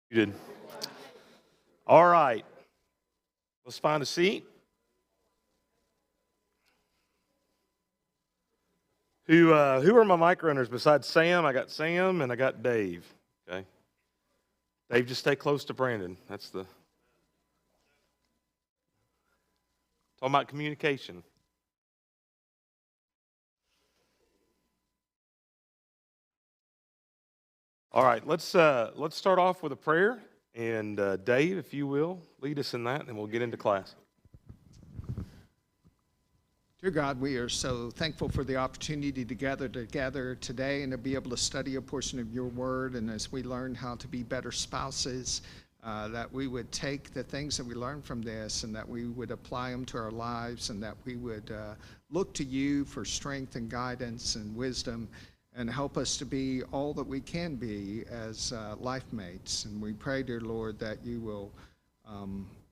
You did. All right. Let's find a seat. Who are my mic runners besides Sam? I got Sam and I got Dave. Okay. Dave, just stay close to Brandon. That's the talking about communication. All right, let's start off with a prayer. And Dave, if you will, lead us in that, and we'll get into class. Dear God, we are so thankful for the opportunity to gather together today and to be able to study a portion of your word. And as we learn how to be better spouses, that we would take the things that we learn from this and that we would apply them to our lives, and that we would look to you for strength and guidance and wisdom, and help us to be all that we can be as life mates. And we pray, dear Lord, that you will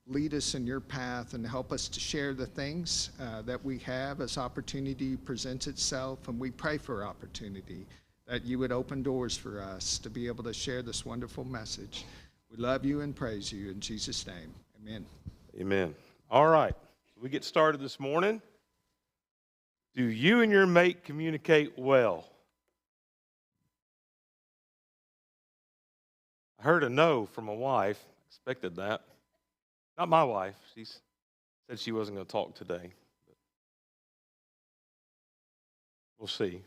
lead us in your path and help us to share the things that we have as opportunity presents itself. And we pray for opportunity, that you would open doors for us to be able to share this wonderful message. We love you and praise you in Jesus' name. Amen. Amen. All right, we get started this morning. Do you and your mate communicate well? I heard a no from my wife. Expected that. Not my wife. She said she wasn't going to talk today. But we'll see.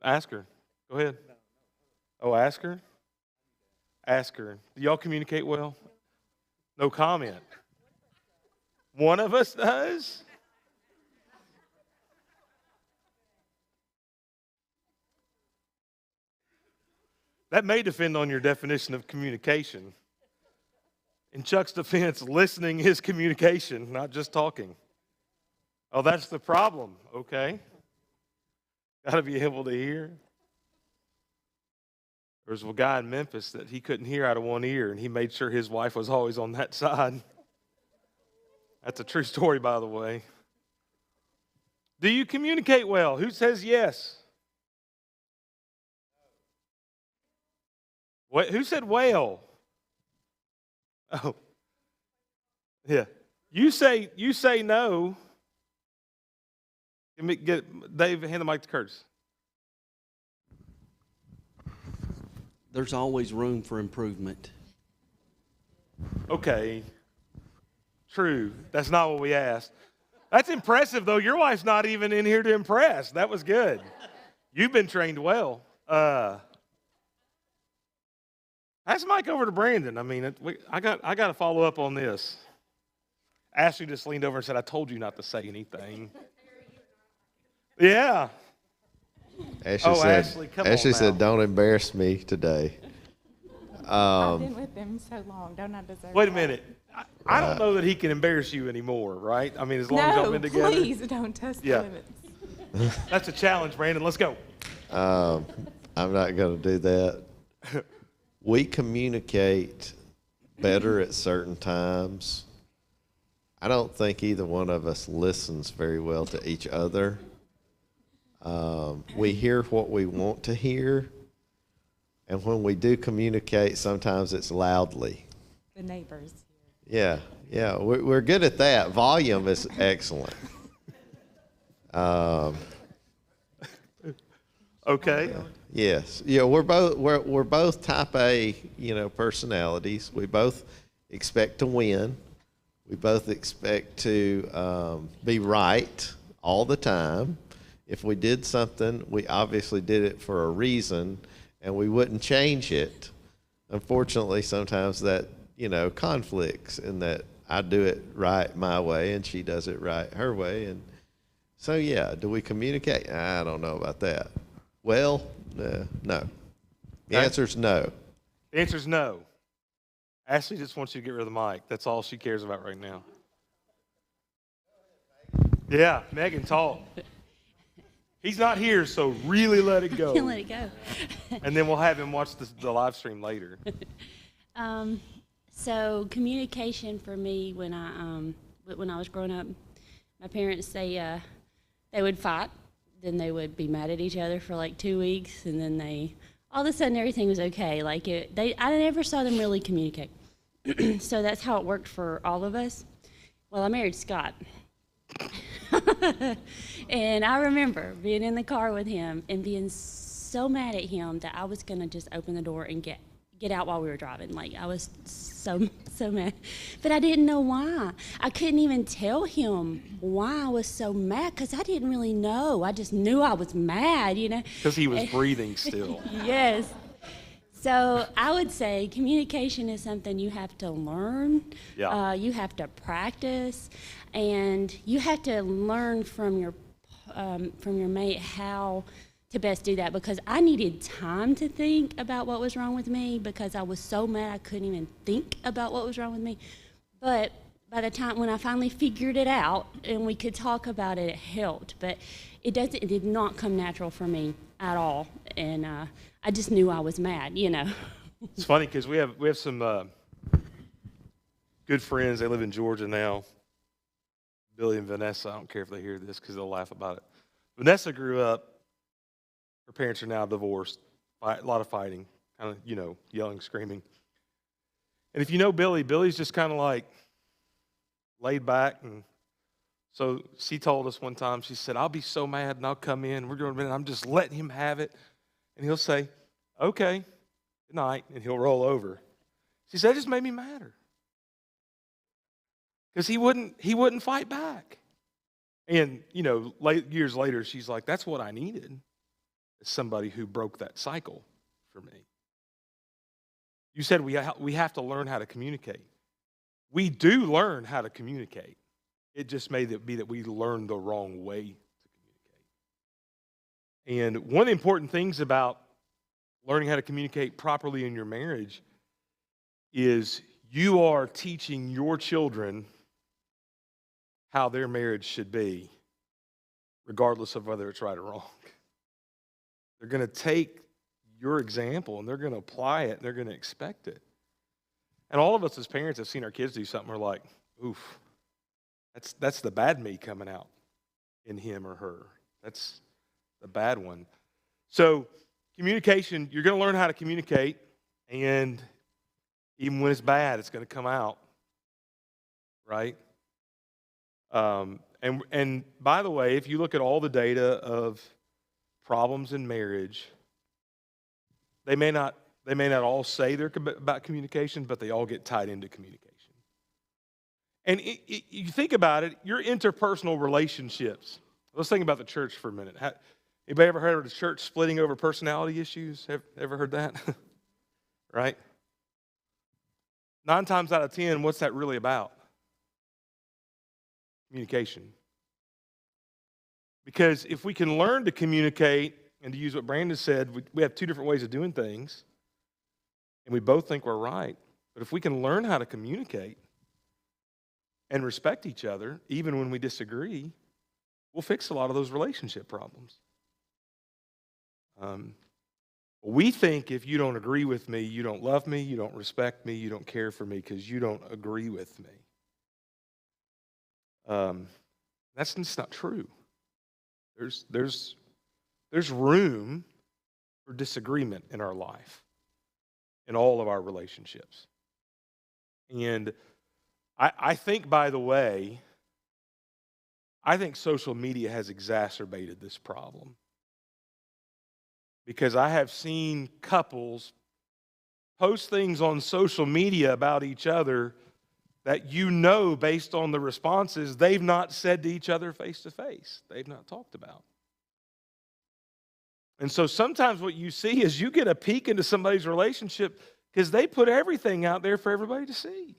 Ask her. Go ahead. Oh, ask her? Ask her. Do y'all communicate well? No comment. One of us does? That may depend on your definition of communication. In Chuck's defense, listening is communication, not just talking. Oh, that's the problem. Okay. Got to be able to hear. There was a guy in Memphis that he couldn't hear out of one ear, and he made sure his wife was always on that side. That's a true story, by the way. Do you communicate well? Who says yes? Who said well? Oh, yeah. You say no. Dave, hand the mic to Curtis. There's always room for improvement. Okay. True. That's not what we asked. That's impressive, though. Your wife's not even in here to impress. That was good. You've been trained well. Pass the mic over to Brandon. I mean, I got to follow up on this. Ashley just leaned over and said, "I told you not to say anything." Yeah. Ashley come on said, now. "Don't embarrass me today." I've been with him so long. Don't I deserve Wait a that? minute. I don't know that he can embarrass you anymore, right? I mean, as long as y'all been together. No, please don't test the limits. That's a challenge, Brandon. Let's go. I'm not going to do that. We communicate better at certain times. I don't think either one of us listens very well to each other. We hear what we want to hear, and when we do communicate, sometimes it's loudly. The neighbors. Yeah, we're good at that. Volume is excellent. Okay. Yes, yeah, we're both type A, personalities. We both expect to win. We both expect to be right all the time. If we did something, we obviously did it for a reason, and we wouldn't change it. Unfortunately, sometimes that, conflicts in that I do it right my way and she does it right her way. And so, yeah, do we communicate? I don't know about that. Well, no. The answer's no. The answer's no. Ashley just wants you to get rid of the mic. That's all she cares about right now. Yeah, Megan, talk. He's not here, so really let it go. Let it go. And then we'll have him watch the live stream later. So communication for me, when I was growing up, my parents, they would fight, then they would be mad at each other for like 2 weeks, and then they all of a sudden everything was okay. Like I never saw them really communicate. So that's how it worked for all of us. Well, I married Scott. And I remember being in the car with him and being so mad at him that I was going to just open the door and get out while we were driving. Like, I was so mad. But I didn't know why. I couldn't even tell him why I was so mad because I didn't really know. I just knew I was mad, you know. Because he was breathing still. Yes. So I would say communication is something you have to learn. Yeah. You have to practice, and you have to learn from your mate how to best do that, because I needed time to think about what was wrong with me because I was so mad I couldn't even think about what was wrong with me. But by the time when I finally figured it out and we could talk about it, it helped. But it did not come natural for me at all, and I just knew I was mad, you know. It's funny because we have some good friends. They live in Georgia now. Billy and Vanessa. I don't care if they hear this because they'll laugh about it. Vanessa grew up. Her parents are now divorced. A lot of fighting. Kind of, you know, yelling, screaming. And if you know Billy, Billy's just kind of like laid back. And so she told us one time, she said, I'll be so mad and I'll come in. We're going to, I'm just letting him have it. And he'll say, okay, good night. And he'll roll over. She said, it just made me madder. Because he wouldn't fight back. And, you know, years later, she's like, that's what I needed. Is somebody who broke that cycle for me. You said we have to learn how to communicate. We do learn how to communicate. It just may be that we learn the wrong way to communicate. And one of the important things about learning how to communicate properly in your marriage is you are teaching your children how their marriage should be, regardless of whether it's right or wrong. They're going to take your example and they're going to apply it and they're going to expect it. And all of us as parents have seen our kids do something, we're like, oof, that's the bad me coming out in him or her. That's the bad one. So communication, you're going to learn how to communicate, and even when it's bad, it's going to come out, right? And by the way, if you look at all the data of problems in marriage, they may not all say they're about communication, but they all get tied into communication. And you think about it, your interpersonal relationships. Let's think about the church for a minute. Anybody ever heard of the church splitting over personality issues? Ever heard that? Right? 9 times out of 10, what's that really about? Communication. Because if we can learn to communicate, and to use what Brandon said, we have 2 different ways of doing things, and we both think we're right. But if we can learn how to communicate and respect each other, even when we disagree, we'll fix a lot of those relationship problems. We think if you don't agree with me, you don't love me, you don't respect me, you don't care for me because you don't agree with me. That's just not true. There's room for disagreement in our life, in all of our relationships. And I think, by the way, I think social media has exacerbated this problem. Because I have seen couples post things on social media about each other that you know, based on the responses, they've not said to each other face to face. They've not talked about. And so sometimes what you see is you get a peek into somebody's relationship because they put everything out there for everybody to see,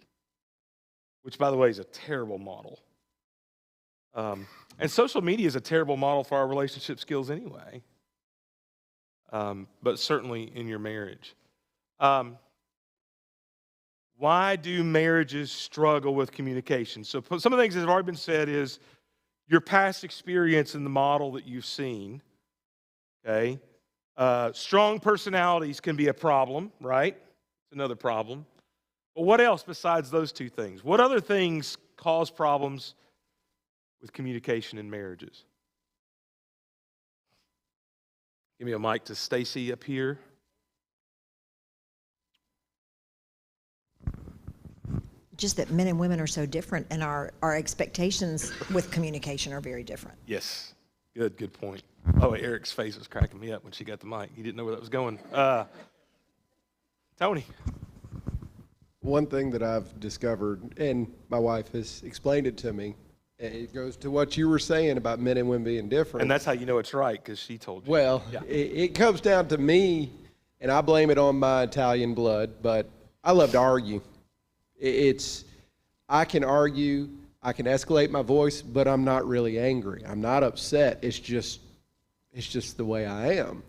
which, by the way, is a terrible model. And social media is a terrible model for our relationship skills anyway, but certainly in your marriage. Why do marriages struggle with communication? So some of the things that have already been said is your past experience in the model that you've seen. Okay, strong personalities can be a problem, right? It's another problem. But what else besides those 2 things? What other things cause problems with communication in marriages? Give me a mic to Stacy up here. just that men and women are so different, and our expectations with communication are very different. Yes. Good point. Oh, Eric's face was cracking me up when she got the mic. He didn't know where that was going. Tony. One thing that I've discovered, and my wife has explained it to me, and it goes to what you were saying about men and women being different. And that's how you know it's right, because she told you. Well, Yeah. it comes down to me, and I blame it on my Italian blood, but I love to argue. I can argue, I can escalate my voice, but I'm not really angry. I'm not upset. It's just the way I am.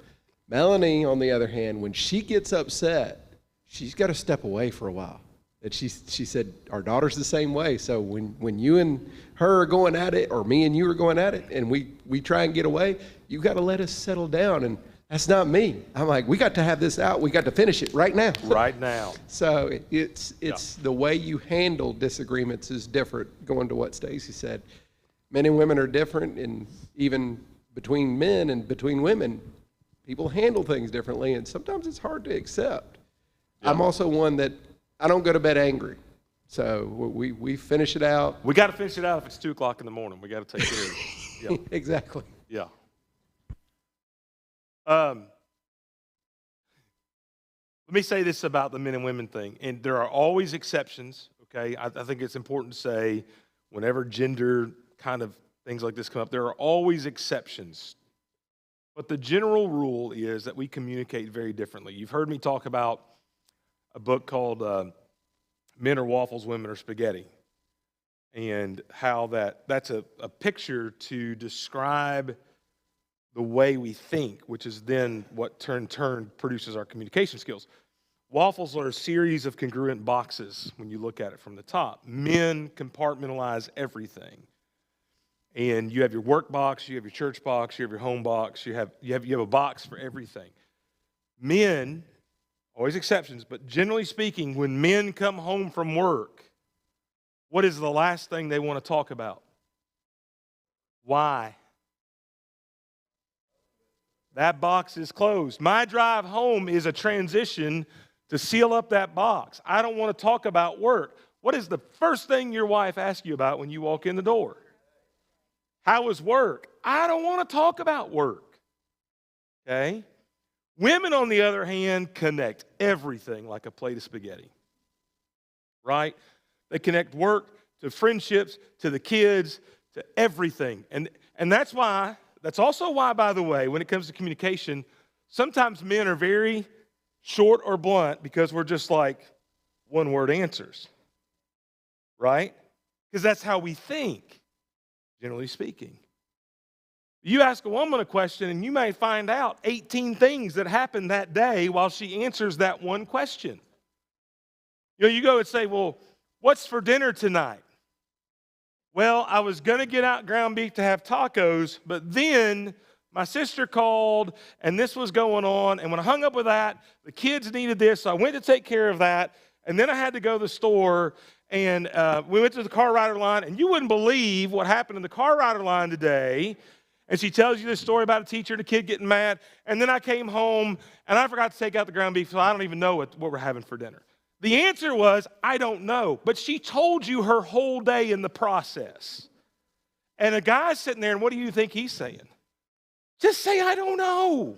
Melanie, on the other hand, when she gets upset, she's got to step away for a while. And she said, our daughter's the same way. So when you and her are going at it, or me and you are going at it, and we try and get away, you got to let us settle down. And that's not me. I'm like, we got to have this out. We got to finish it right now. Right now. So it's the way you handle disagreements is different, going to what Stacy said. Men and women are different, and even between men and between women, people handle things differently, and sometimes it's hard to accept. Yeah. I'm also one that I don't go to bed angry. So we finish it out. We got to finish it out if it's 2 o'clock in the morning. We got to take care of it. Yeah. Exactly. Yeah. Let me say this about the men and women thing, and there are always exceptions, okay? I think it's important to say whenever gender kind of things like this come up, there are always exceptions. But the general rule is that we communicate very differently. You've heard me talk about a book called Men Are Waffles, Women Are Spaghetti, and how that's a picture to describe the way we think, which is then what in turn produces our communication skills. Waffles are a series of congruent boxes when you look at it from the top. Men compartmentalize everything. And you have your work box, you have your church box, you have your home box, you have a box for everything. Men, always exceptions, but generally speaking, when men come home from work, what is the last thing they want to talk about? Why? That box is closed. My drive home is a transition to seal up that box. I don't want to talk about work. What is the first thing your wife asks you about when you walk in the door? How was work? I don't want to talk about work. Okay? Women, on the other hand, connect everything like a plate of spaghetti. Right? They connect work to friendships, to the kids, to everything. And that's also why, by the way, when it comes to communication, sometimes men are very short or blunt because we're just like one-word answers. Right? Because that's how we think. Generally speaking. You ask a woman a question and you may find out 18 things that happened that day while she answers that one question. You go and say, well, what's for dinner tonight? Well, I was going to get out ground beef to have tacos, but then my sister called and this was going on. And when I hung up with that, the kids needed this, so I went to take care of that. And then I had to go to the store. And we went to the car rider line, and you wouldn't believe what happened in the car rider line today. And she tells you this story about a teacher and a kid getting mad. And then I came home, and I forgot to take out the ground beef, so I don't even know what we're having for dinner. The answer was, I don't know. But she told you her whole day in the process. And a guy's sitting there, and what do you think he's saying? Just say, I don't know.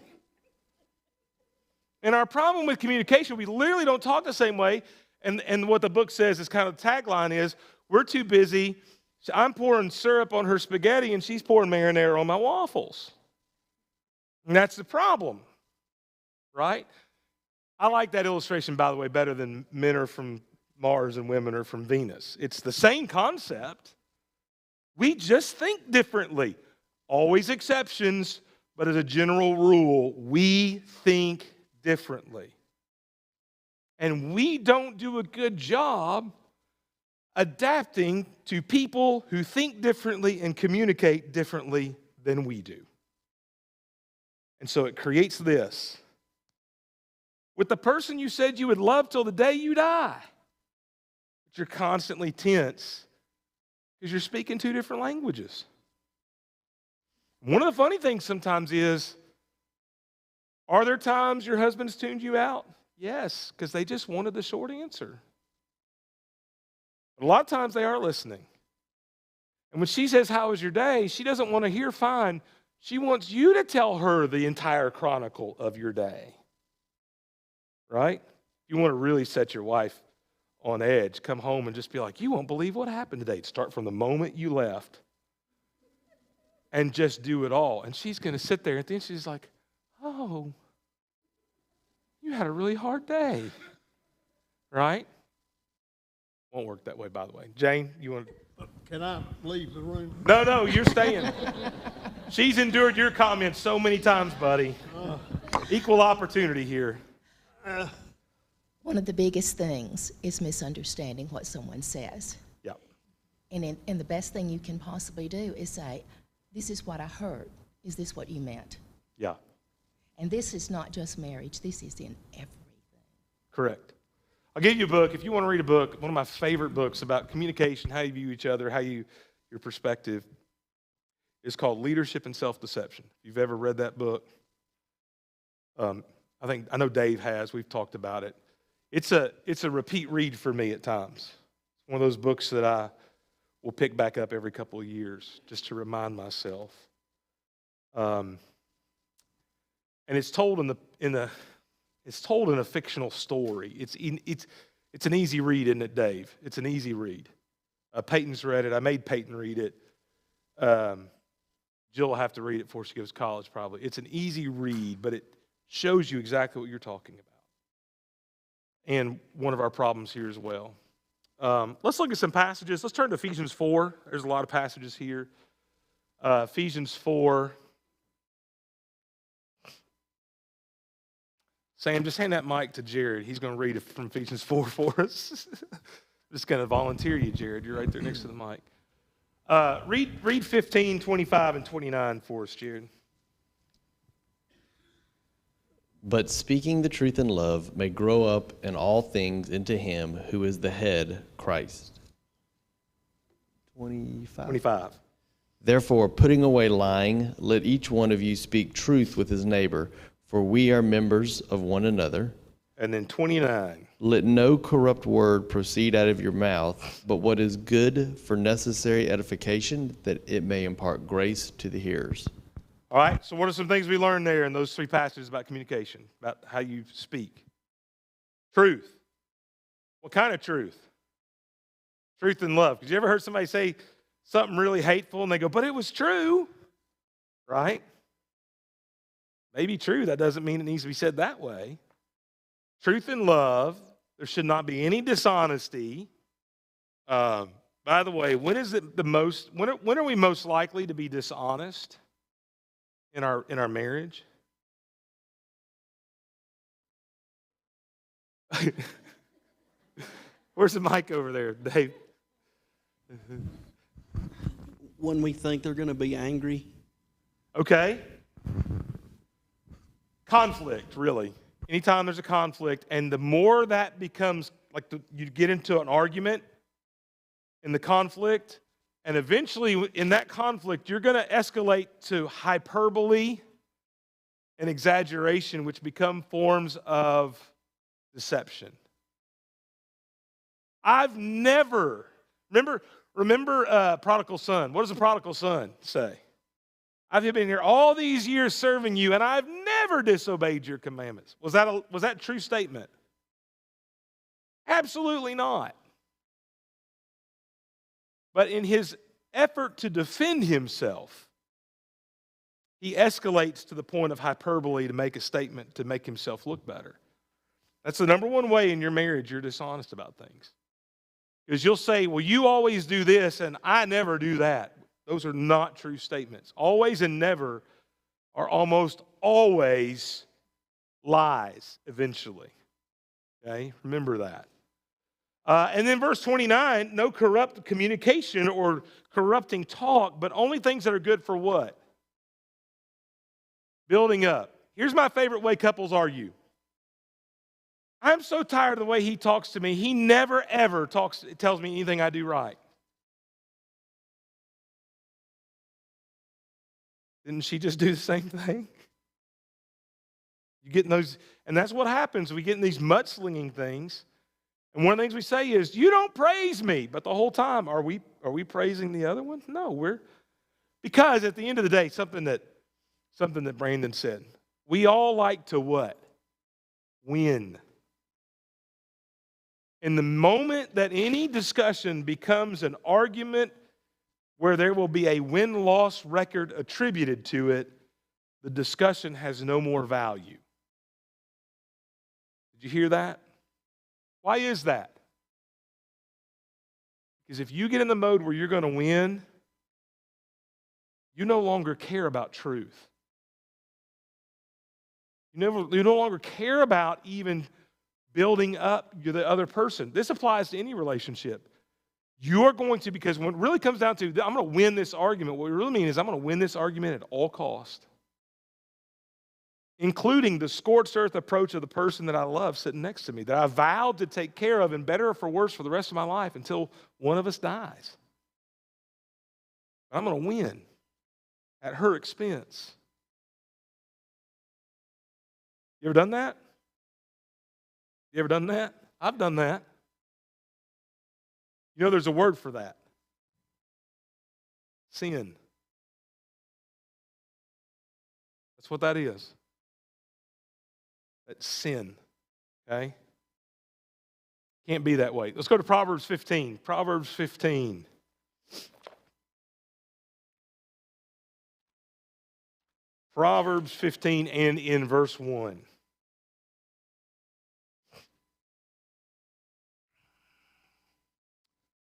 And our problem with communication, we literally don't talk the same way. And what the book says is kind of the tagline is, we're too busy. I'm pouring syrup on her spaghetti and she's pouring marinara on my waffles. And that's the problem, right? I like that illustration, by the way, better than men are from Mars and women are from Venus. It's the same concept. We just think differently. Always exceptions, but as a general rule, we think differently. And we don't do a good job adapting to people who think differently and communicate differently than we do. And so it creates this. With the person you said you would love till the day you die, but you're constantly tense because you're speaking two different languages. One of the funny things sometimes is, are there times your husband's tuned you out? Yes, because they just wanted the short answer. But a lot of times they are listening. And when she says, how was your day? She doesn't want to hear fine. She wants you to tell her the entire chronicle of your day. Right? If you want to really set your wife on edge, come home and just be like, you won't believe what happened today. Start from the moment you left and just do it all. And she's going to sit there, and then she's like, oh, you had a really hard day. Right? Won't work that way, by the way. Jane, you want to? Can I leave the room? No, you're staying. She's endured your comments so many times, buddy. Equal opportunity here. One of the biggest things is misunderstanding what someone says. Yep. And the best thing you can possibly do is say, this is what I heard. Is this what you meant? Yeah. And this is not just marriage. This is in everything. Correct. I'll give you a book. If you want to read a book, one of my favorite books about communication, how you view each other, your perspective, is called Leadership and Self-Deception. If you've ever read that book, I know Dave has. We've talked about it. It's a repeat read for me at times. It's one of those books that I will pick back up every couple of years just to remind myself. And it's told in a fictional story. It's an easy read, isn't it, Dave? It's an easy read. Peyton's read it. I made Peyton read it. Jill will have to read it before she goes to college, probably. It's an easy read, but it shows you exactly what you're talking about. And one of our problems here as well. Let's look at some passages. Let's turn to Ephesians 4. There's a lot of passages here. Ephesians 4. Sam, just hand that mic to Jared. He's going to read it from Ephesians 4 for us. Just going to volunteer you, Jared. You're right there next to the mic. Read 15, 25, and 29 for us, Jared. But speaking the truth in love may grow up in all things into him who is the head, Christ. 25. Therefore, putting away lying, let each one of you speak truth with his neighbor, for we are members of one another. And then 29. Let no corrupt word proceed out of your mouth, but what is good for necessary edification, that it may impart grace to the hearers. All right, so what are some things we learned there in those three passages about communication, about how you speak? Truth. What kind of truth? Truth and love. Because you ever heard somebody say something really hateful and they go, but it was true, right? Maybe true. That doesn't mean it needs to be said that way. Truth and love. There should not be any dishonesty. By the way, when is it the most? When are we most likely to be dishonest in our marriage? Where's the mic over there, Dave? When we think they're going to be angry. Okay. Conflict, really. Anytime there's a conflict, and the more that becomes, like you get into an argument in the conflict, and eventually in that conflict, you're going to escalate to hyperbole and exaggeration, which become forms of deception. I've never, remember Prodigal Son. What does the prodigal son say? I've been here all these years serving you, and I've never disobeyed your commandments. Was that a true statement? Absolutely not. But in his effort to defend himself, he escalates to the point of hyperbole to make a statement to make himself look better. That's the number one way in your marriage you're dishonest about things. Because you'll say, well, you always do this, and I never do that. Those are not true statements. Always and never are almost always lies eventually. Okay, remember that. And then verse 29, no corrupt communication or corrupting talk, but only things that are good for what? Building up. Here's my favorite way couples argue. I'm so tired of the way he talks to me. He never, ever tells me anything I do right. Didn't she just do the same thing? You get in those, and that's what happens. We get in these mudslinging things, And one of the things we say is, you don't praise me. But the whole time, are we praising the other one? No, because at the end of the day, something that Brandon said, we all like to what? Win. In the moment that any discussion becomes an argument where there will be a win-loss record attributed to it, the discussion has no more value. Did you hear that? Why is that? Because if you get in the mode where you're going to win, you no longer care about truth. You no longer care about even building up the other person. This applies to any relationship. You're going to, because when it really comes down to, I'm going to win this argument, what we really mean is I'm going to win this argument at all cost, including the scorched earth approach of the person that I love sitting next to me, that I vowed to take care of, and better or for worse, for the rest of my life until one of us dies. I'm going to win at her expense. You ever done that? You ever done that? I've done that. You know, there's a word for that. Sin. That's what that is. That's sin. Okay? Can't be that way. Let's go to Proverbs 15. Proverbs 15. Proverbs 15 and in verse 1.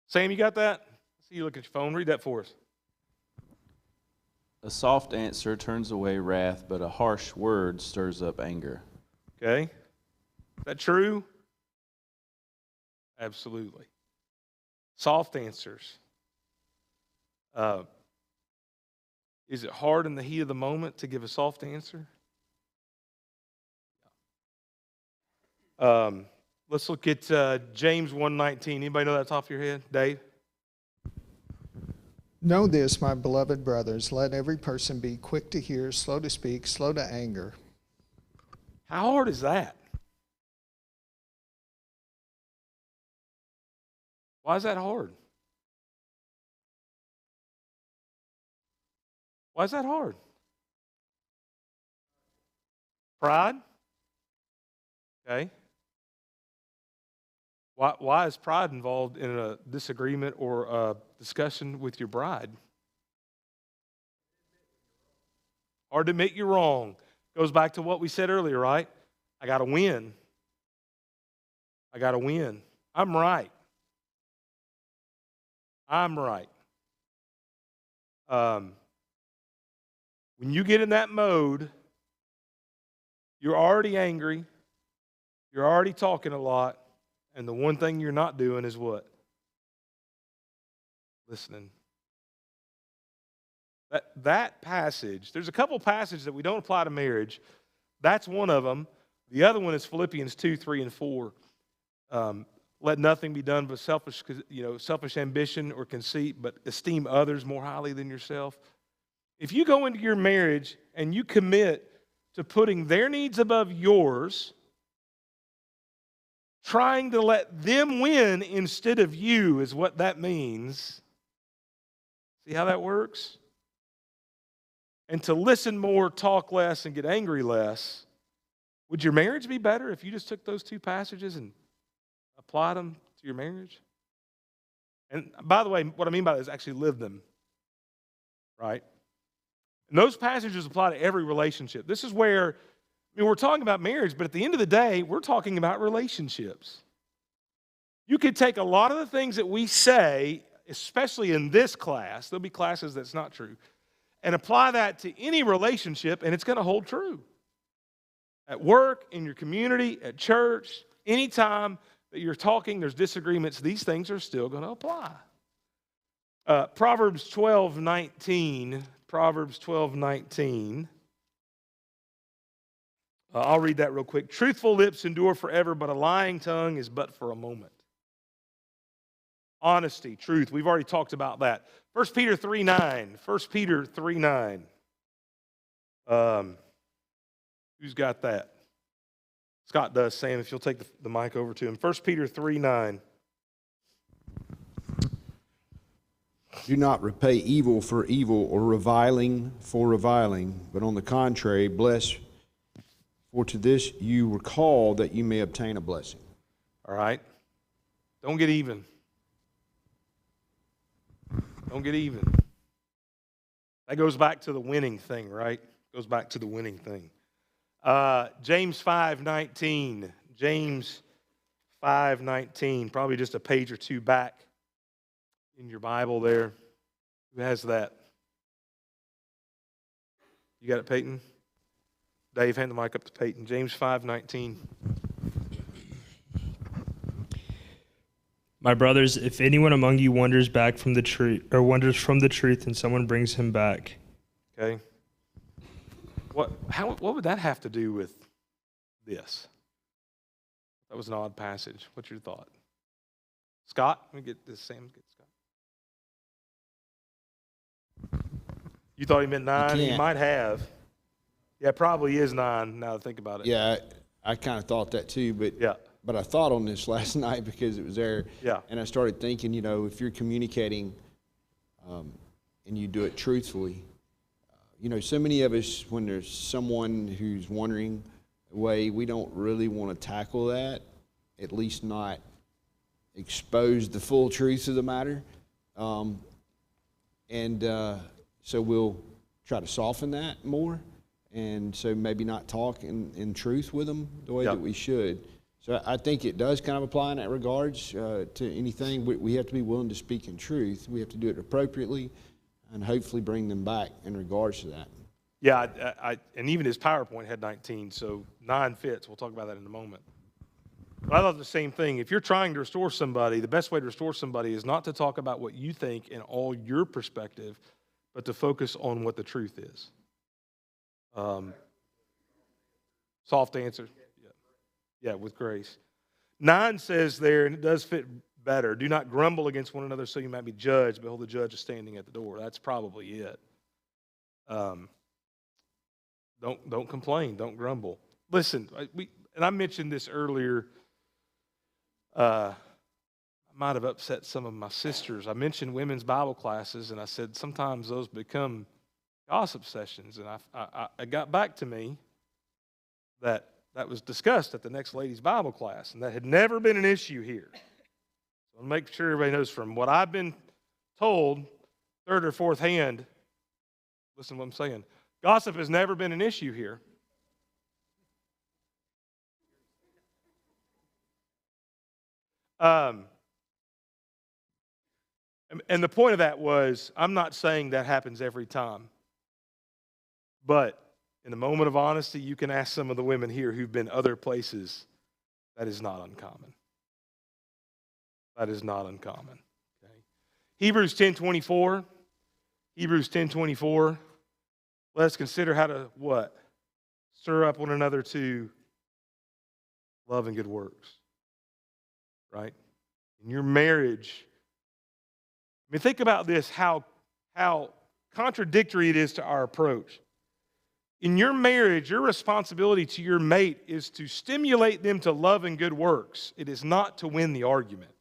Sam, you got that? I see you look at your phone. Read that for us. A soft answer turns away wrath, but a harsh word stirs up anger. Okay. Is that true? Absolutely. Soft answers. Is it hard in the heat of the moment to give a soft answer? Let's look at James 1:19. Anybody know that top of your head? Dave? Know this, my beloved brothers, let every person be quick to hear, slow to speak, slow to anger. How hard is that? Why is that hard? Why is that hard? Pride? Okay. Why is pride involved in a disagreement or a discussion with your bride? Hard to admit you're wrong. Goes back to what we said earlier, right? I got to win. I got to win. I'm right. I'm right. When you get in that mode, you're already angry. You're already talking a lot. And the one thing you're not doing is what? Listening. That passage, there's a couple passages that we don't apply to marriage. That's one of them. The other one is Philippians 2, 3, and 4. Let nothing be done but selfish ambition or conceit, but esteem others more highly than yourself. If you go into your marriage and you commit to putting their needs above yours, trying to let them win instead of you is what that means. See how that works? And to listen more, talk less, and get angry less. Would your marriage be better if you just took those two passages and applied them to your marriage? And by the way, what I mean by that is actually live them. Right? And those passages apply to every relationship. This is where, we're talking about marriage, but at the end of the day, we're talking about relationships. You could take a lot of the things that we say, especially in this class, there'll be classes that's not true, and apply that to any relationship, and it's going to hold true. At work, in your community, at church, anytime that you're talking, there's disagreements, these things are still going to apply. Proverbs 12:19. Proverbs 12:19. I'll read that real quick. Truthful lips endure forever, but a lying tongue is but for a moment. Honesty, truth. We've already talked about that. 1 Peter 3:9. 1 Peter 3:9. Who's got that? Scott does. Sam, if you'll take the mic over to him. 1 Peter 3:9. Do not repay evil for evil or reviling for reviling, but on the contrary, bless, for to this you were called that you may obtain a blessing. All right? Don't get even. Don't get even. That goes back to the winning thing, right? Goes back to the winning thing. James 5:19. James 5:19. Probably just a page or two back in your Bible there. Who has that? You got it, Peyton? Dave, hand the mic up to Peyton. James 5:19. My brothers, if anyone among you wanders back from the truth, or wanders from the truth, and someone brings him back. Okay. What would that have to do with this? That was an odd passage. What's your thought? Scott? Let me get this. Sam, get Scott. You thought he meant 9? He might have. Yeah, it probably is 9 now that I think about it. Yeah, I kind of thought that too, but I thought on this last night because it was there. Yeah. And I started thinking, if you're communicating and you do it truthfully, so many of us, when there's someone who's wandering away, we don't really want to tackle that, at least not expose the full truth of the matter. So we'll try to soften that more, and so maybe not talk in truth with them the way that we should. So I think it does kind of apply in that regards to anything. We have to be willing to speak in truth. We have to do it appropriately and hopefully bring them back in regards to that. Yeah, and even his PowerPoint had 19, so 9 fits. We'll talk about that in a moment. But I thought the same thing. If you're trying to restore somebody, the best way to restore somebody is not to talk about what you think and all your perspective, but to focus on what the truth is. Soft answer. Yeah, with grace. 9 says there, and it does fit better, do not grumble against one another so you might be judged. Behold, the judge is standing at the door. That's probably it. Don't complain. Don't grumble. Listen, and I mentioned this earlier. I might have upset some of my sisters. I mentioned women's Bible classes, and I said sometimes those become gossip sessions. And it got back to me that was discussed at the next ladies' Bible class, and that had never been an issue here. So I'll make sure everybody knows from what I've been told, third or fourth hand, listen to what I'm saying. Gossip has never been an issue here. And the point of that was, I'm not saying that happens every time. But in the moment of honesty, you can ask some of the women here who've been other places. That is not uncommon. That is not uncommon. Okay. Hebrews 10:24. Hebrews 10:24. Let us consider how to what? Stir up one another to love and good works. Right? In your marriage, I mean, think about this, how contradictory it is to our approach. In your marriage, your responsibility to your mate is to stimulate them to love and good works. It is not to win the argument.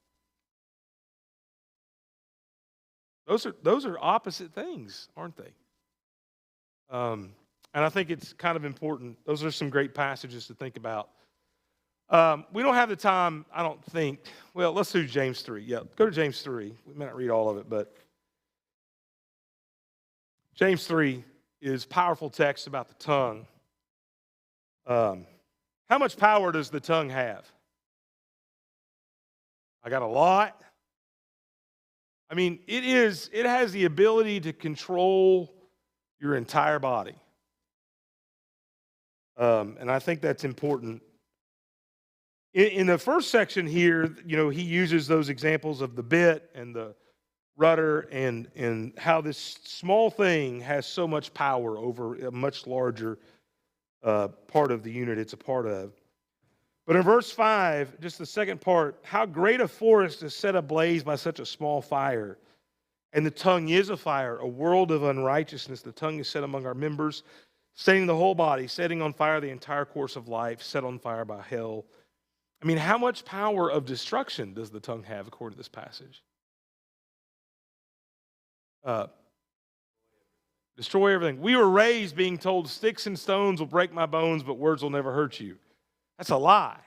Those are opposite things, aren't they? And I think it's kind of important. Those are some great passages to think about. We don't have the time, I don't think. Well, let's do James 3. Yeah, go to James 3. We may not read all of it, but James 3 is powerful text about the tongue. How much power does the tongue have? I got a lot. I mean, it has the ability to control your entire body. And I think that's important. In the first section here, he uses those examples of the bit and the rudder and how this small thing has so much power over a much larger part of the unit it's a part of. But in verse 5, just the second part, how great a forest is set ablaze by such a small fire. And the tongue is a fire, a world of unrighteousness. The tongue is set among our members, staining the whole body, setting on fire the entire course of life, set on fire by hell. I mean, how much power of destruction does the tongue have according to this passage? Destroy everything. We were raised being told sticks and stones will break my bones, but words will never hurt you. That's a lie.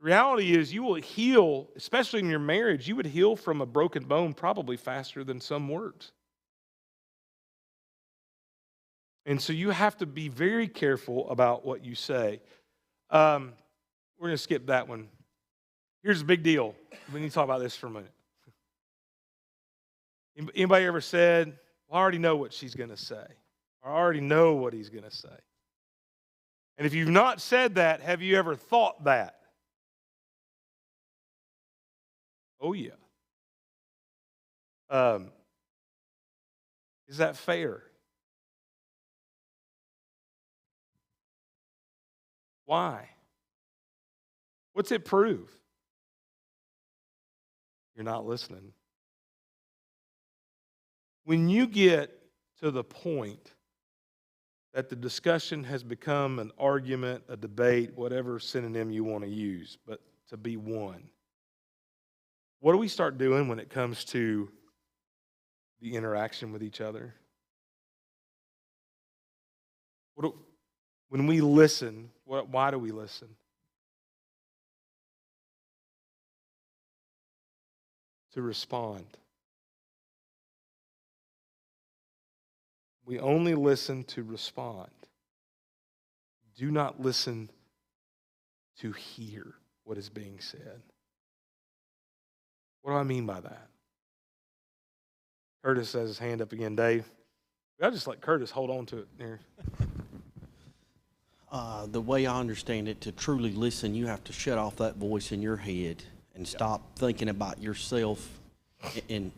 The reality is you will heal, especially in your marriage, you would heal from a broken bone probably faster than some words. And so you have to be very careful about what you say. We're going to skip that one. Here's the big deal. We need to talk about this for a minute. Anybody ever said, well, I already know what she's going to say. Or I already know what he's going to say. And if you've not said that, have you ever thought that? Oh, yeah. Is that fair? Why? What's it prove? You're not listening. When you get to the point that the discussion has become an argument, a debate, whatever synonym you want to use, but to be one, what do we start doing when it comes to the interaction with each other? When we listen, why do we listen? To respond. We only listen to respond. Do not listen to hear what is being said. What do I mean by that? Curtis has his hand up again. Dave, I'll just let Curtis hold on to it here. The way I understand it, to truly listen, you have to shut off that voice in your head and stop thinking about yourself and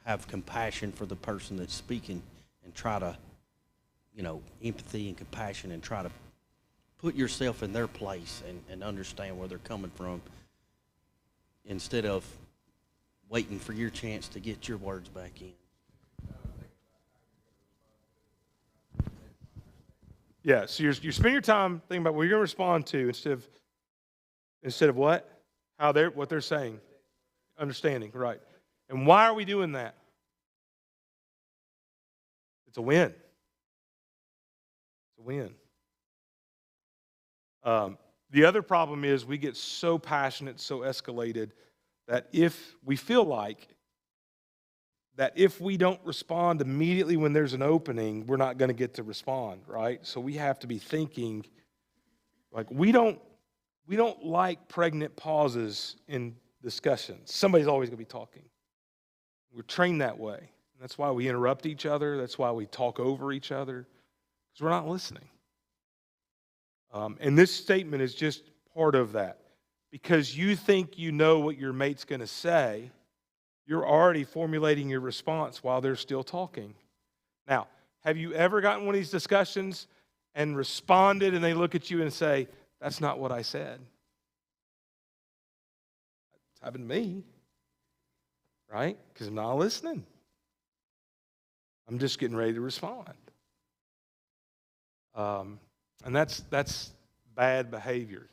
have compassion for the person that's speaking and try to, empathy and compassion and try to put yourself in their place and understand where they're coming from instead of waiting for your chance to get your words back in. Yeah, so you spend your time thinking about what you're going to respond to instead of what? What they're saying. Understanding, right. And why are we doing that? It's a win. It's a win. The other problem is we get so passionate, so escalated, that if we feel like that if we don't respond immediately when there's an opening, we're not going to get to respond, right? So we have to be thinking, like, we don't like pregnant pauses in discussions. Somebody's always going to be talking. We're trained that way. And that's why we interrupt each other. That's why we talk over each other, because we're not listening. And this statement is just part of that. Because you think you know what your mate's going to say, you're already formulating your response while they're still talking. Now, have you ever gotten one of these discussions and responded and they look at you and say, that's not what I said? It's happened to me, right? Because I'm not listening. I'm just getting ready to respond. And that's bad behavior.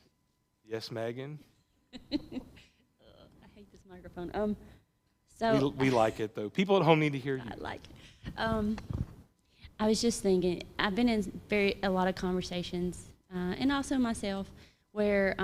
Yes, Megan? I hate this microphone. So we like it, though. People at home need to hear you. I like it. I was just thinking, I've been in a lot of conversations, and also myself, where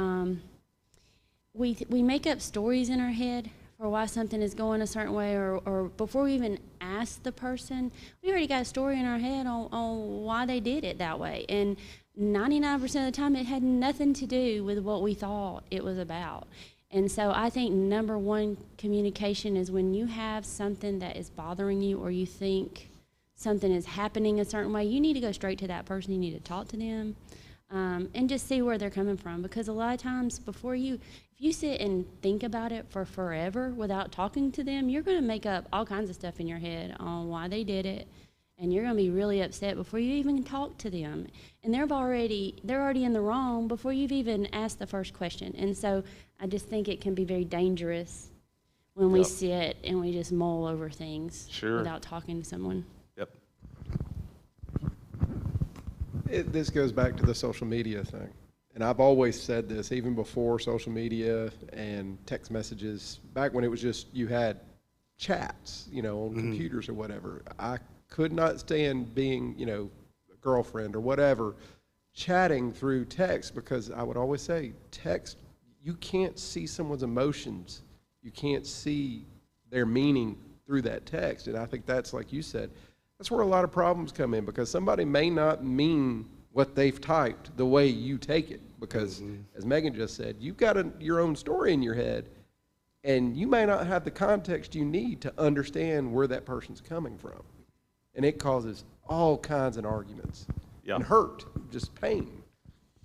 we make up stories in our head for why something is going a certain way, or before we even ask the person, we already got a story in our head on why they did it that way. And 99% of the time, it had nothing to do with what we thought it was about. And so I think number one communication is when you have something that is bothering you or you think something is happening a certain way, you need to go straight to that person. You need to talk to them and just see where they're coming from. Because a lot of times if you sit and think about it for forever without talking to them, you're going to make up all kinds of stuff in your head on why they did it. And you're going to be really upset before you even talk to them. And they're already in the wrong before you've even asked the first question. And so I just think it can be very dangerous when we sit and we just mull over things without talking to someone. Yep. This goes back to the social media thing. And I've always said this, even before social media and text messages, back when it was just you had chats, on computers or whatever. I could not stand being, a girlfriend or whatever, chatting through text, because I would always say, text, you can't see someone's emotions. You can't see their meaning through that text. And I think that's, like you said, that's where a lot of problems come in, because somebody may not mean what they've typed the way you take it, because as Megan just said, you've got your own story in your head, and you may not have the context you need to understand where that person's coming from. And it causes all kinds of arguments and hurt, just pain.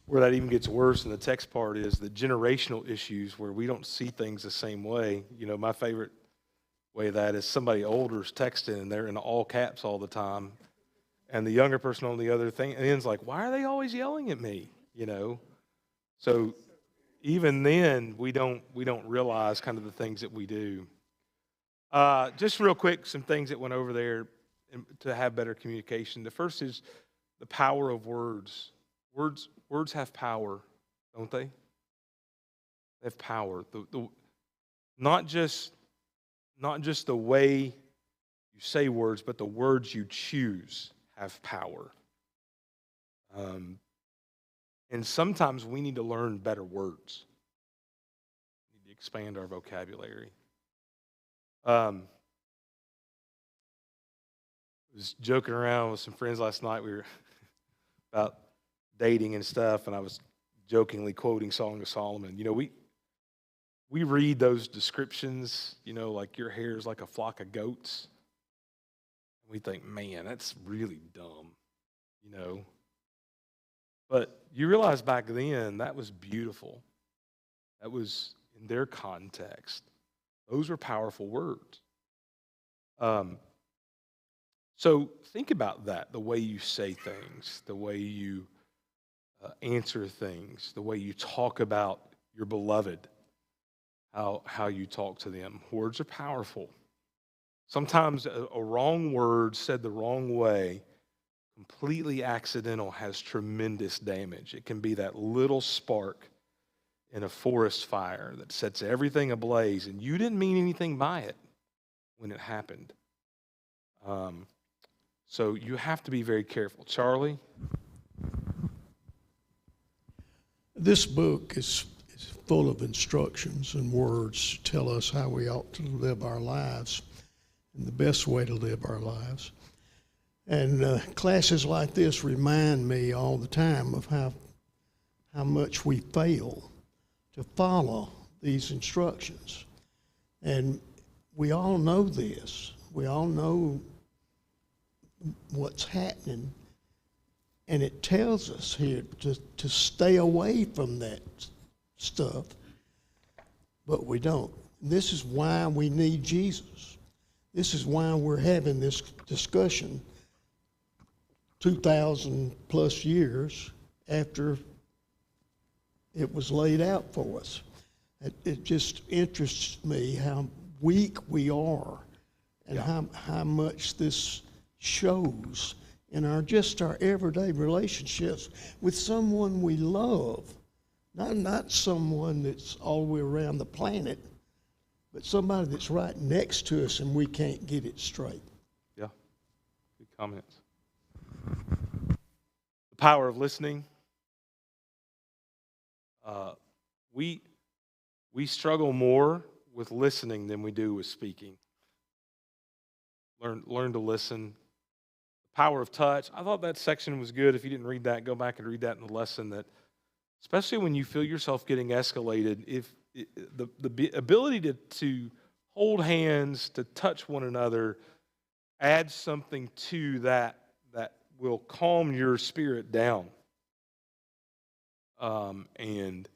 Where that even gets worse in the text part is the generational issues where we don't see things the same way. My favorite way of that is somebody older's texting and they're in all caps all the time. And the younger person on the other thing, and then's like, why are they always yelling at me? So even then, we don't realize kind of the things that we do. Just real quick, some things that went over there to have better communication. The first is the power of words. Words have power, don't they? They have power. Not just the way you say words, but the words you choose have power. And sometimes we need to learn better words. We need to expand our vocabulary. I was joking around with some friends last night. We were about dating and stuff, and I was jokingly quoting Song of Solomon. We read those descriptions, like your hair is like a flock of goats. And we think, man, that's really dumb, But you realize back then that was beautiful. That was in their context. Those were powerful words. So think about that, the way you say things, the way you answer things, the way you talk about your beloved, how you talk to them. Words are powerful. Sometimes a wrong word said the wrong way, completely accidental, has tremendous damage. It can be that little spark in a forest fire that sets everything ablaze, and you didn't mean anything by it when it happened. So you have to be very careful. Charlie? This book is full of instructions and words to tell us how we ought to live our lives and the best way to live our lives. And classes like this remind me all the time of how much we fail to follow these instructions. And we all know this. We all know what's happening. And it tells us here to stay away from that stuff, but we don't. And this is why we need Jesus. This is why we're having this discussion 2,000 plus years after it was laid out for us. It just interests me how weak we are and how much this shows in our everyday relationships with someone we love. Not someone that's all the way around the planet, but somebody that's right next to us and we can't get it straight. Yeah, good comments. The power of listening. We struggle more with listening than we do with speaking. Learn to listen. The power of touch. I thought that section was good. If you didn't read that, go back and read that in the lesson. That, especially when you feel yourself getting escalated, if the ability to hold hands, to touch one another, adds something to that will calm your spirit down, and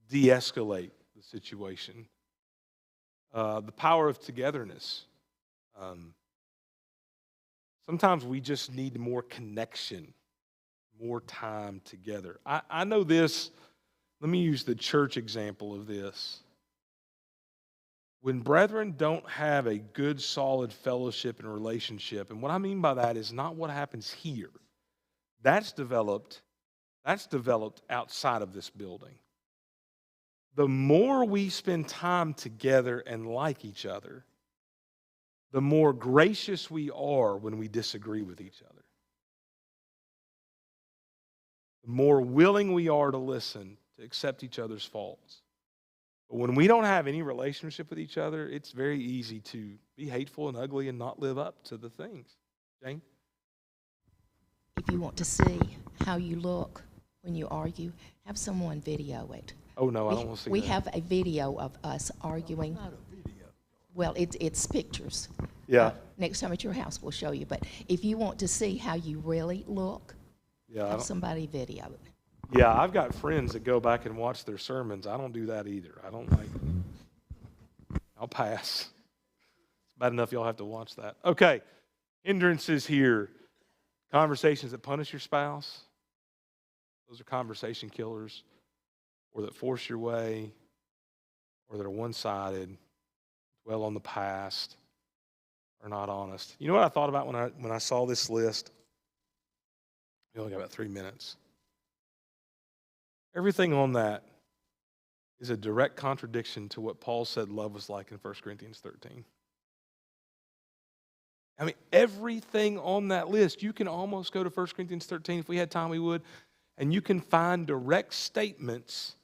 de-escalate the situation. The power of togetherness. Sometimes we just need more connection, more time together. I know this. Let me use the church example of this. When brethren don't have a good, solid fellowship and relationship, and what I mean by that is not what happens here. That's developed outside of this building. The more we spend time together and like each other, the more gracious we are when we disagree with each other. The more willing we are to listen, to accept each other's faults. But when we don't have any relationship with each other, it's very easy to be hateful and ugly and not live up to the things. Jane? If you want to see how you look when you argue, have someone video it. Oh, no, I don't want to see We that. have a video of us arguing. Well, it's pictures. Yeah. Next time at your house, we'll show you. But if you want to see how you really look, have somebody video it. Yeah, I've got friends that go back and watch their sermons. I don't do that either. I don't like it. I'll pass. It's bad enough y'all have to watch that. Okay, hindrances here. Conversations that punish your spouse. Those are conversation killers. Or that force your way. Or that are one-sided. Dwell on the past. Are not honest. You know what I thought about when I saw this list? We only got about 3 minutes. Everything on that is a direct contradiction to what Paul said love was like in 1 Corinthians 13. I mean, everything on that list, you can almost go to 1 Corinthians 13. If we had time, we would. And you can find direct statements.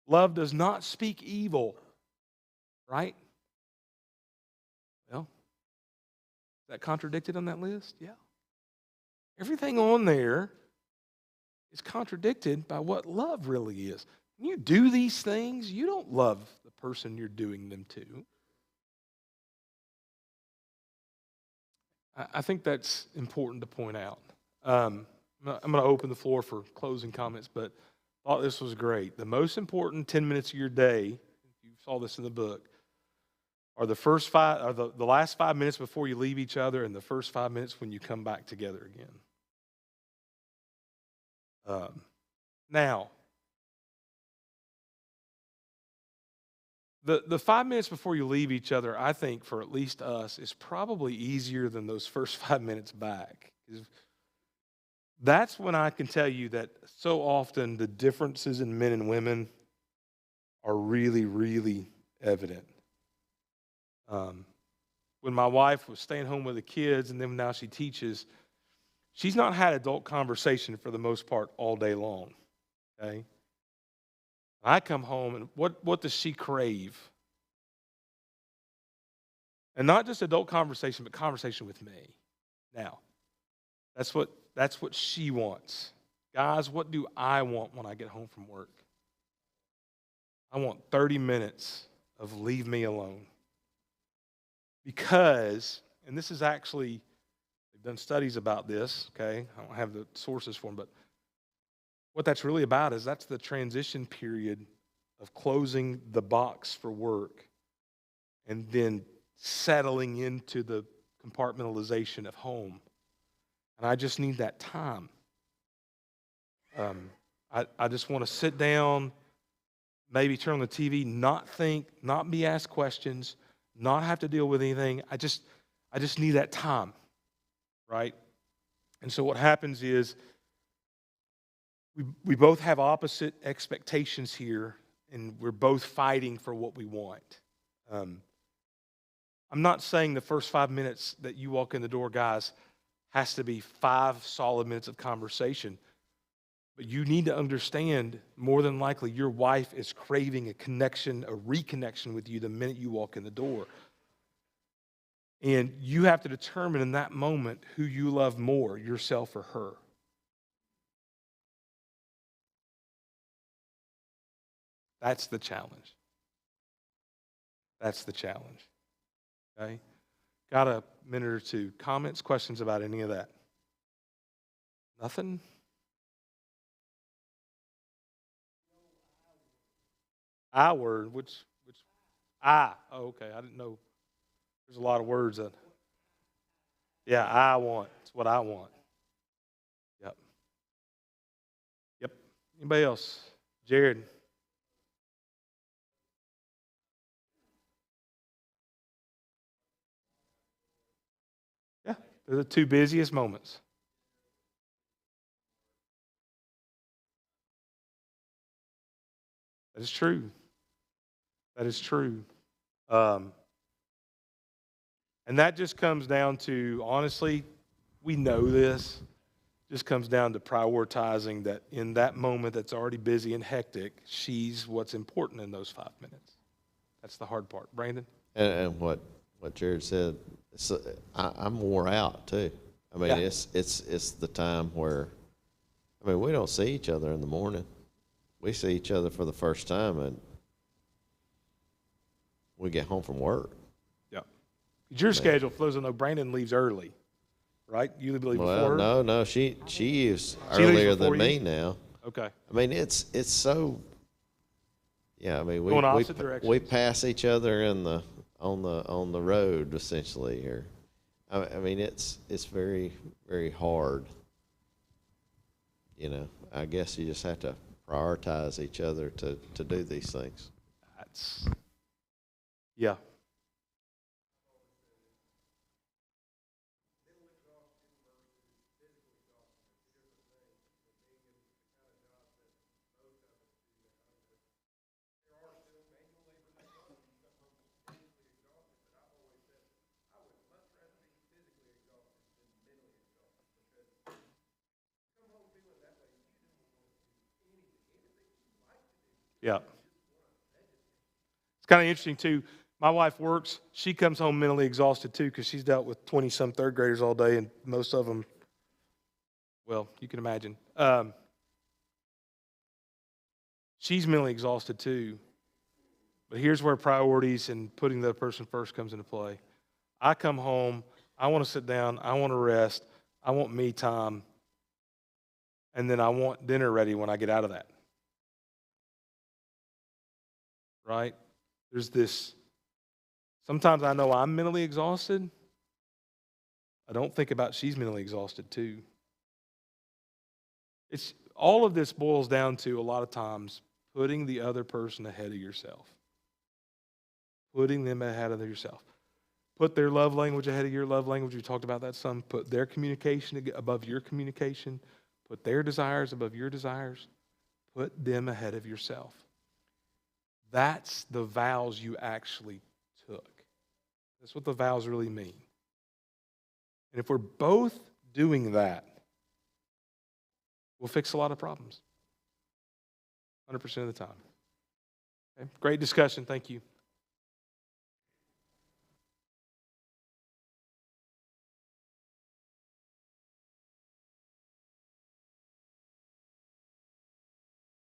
Love does not speak evil. Right? Well, is that contradicted on that list? Yeah. Everything on there is contradicted by what love really is. When you do these things, you don't love the person you're doing them to. I think that's important to point out. I'm going to open the floor for closing comments, but I thought this was great. The most important 10 minutes of your day, you saw this in the book, are the last 5 minutes before you leave each other and the first 5 minutes when you come back together again. Now, the 5 minutes before you leave each other, I think for at least us, is probably easier than those first 5 minutes back. That's when I can tell you that so often the differences in men and women are really, really evident. When my wife was staying home with the kids and then now she teaches, she's not had adult conversation for the most part all day long, okay? I come home and what does she crave? And not just adult conversation, but conversation with me. Now, that's what she wants. Guys, what do I want when I get home from work? I want 30 minutes of leave me alone. Because, and this is actually, they've done studies about this, okay? I don't have the sources for them, but what that's really about is that's the transition period of closing the box for work and then settling into the compartmentalization of home. And I just need that time. I just want to sit down, maybe turn on the TV, not think, not be asked questions, not have to deal with anything. I just need that time, right? And so what happens is we both have opposite expectations here, and we're both fighting for what we want. I'm not saying the first 5 minutes that you walk in the door, guys, has to be 5 solid minutes of conversation. But you need to understand, more than likely, your wife is craving a connection, a reconnection with you the minute you walk in the door. And you have to determine in that moment who you love more, yourself or her. That's the challenge. That's the challenge. Okay? Got a minute or two. Comments, questions about any of that? Nothing? I word, which I? Oh, okay. I didn't know. There's a lot of words that. Yeah, I want. It's what I want. Yep. Yep. Anybody else? Jared. They're the two busiest moments. That is true. That is true. And that just comes down to, honestly, we know this, just comes down to prioritizing that in that moment that's already busy and hectic, she's what's important in those 5 minutes. That's the hard part. Brandon? And what Jared said, I'm wore out too. I mean, it's the time where, I mean, we don't see each other in the morning. We see each other for the first time, and we get home from work. Yeah. Your schedule flows. I know Brandon leaves early, right? You leave before her? No, she is earlier than me now. Okay. I mean, it's so. Yeah, I mean, going opposite directions. We pass each other on the road essentially, or I mean, it's very, very hard. You know, I guess you just have to prioritize each other to do these things. Yeah. Yeah. It's kind of interesting, too. My wife works. She comes home mentally exhausted, too, because she's dealt with 20-some third graders all day, and most of them, well, you can imagine. She's mentally exhausted, too. But here's where priorities and putting the other person first comes into play. I come home. I want to sit down. I want to rest. I want me time. And then I want dinner ready when I get out of that. Right? There's this, sometimes I know I'm mentally exhausted. I don't think about she's mentally exhausted too. It's all of this boils down to a lot of times putting the other person ahead of yourself. Putting them ahead of yourself. Put their love language ahead of your love language. We talked about that some. Put their communication above your communication. Put their desires above your desires. Put them ahead of yourself. That's the vows you actually took. That's what the vows really mean. And if we're both doing that, we'll fix a lot of problems. 100% of the time. Okay? Great discussion. Thank you.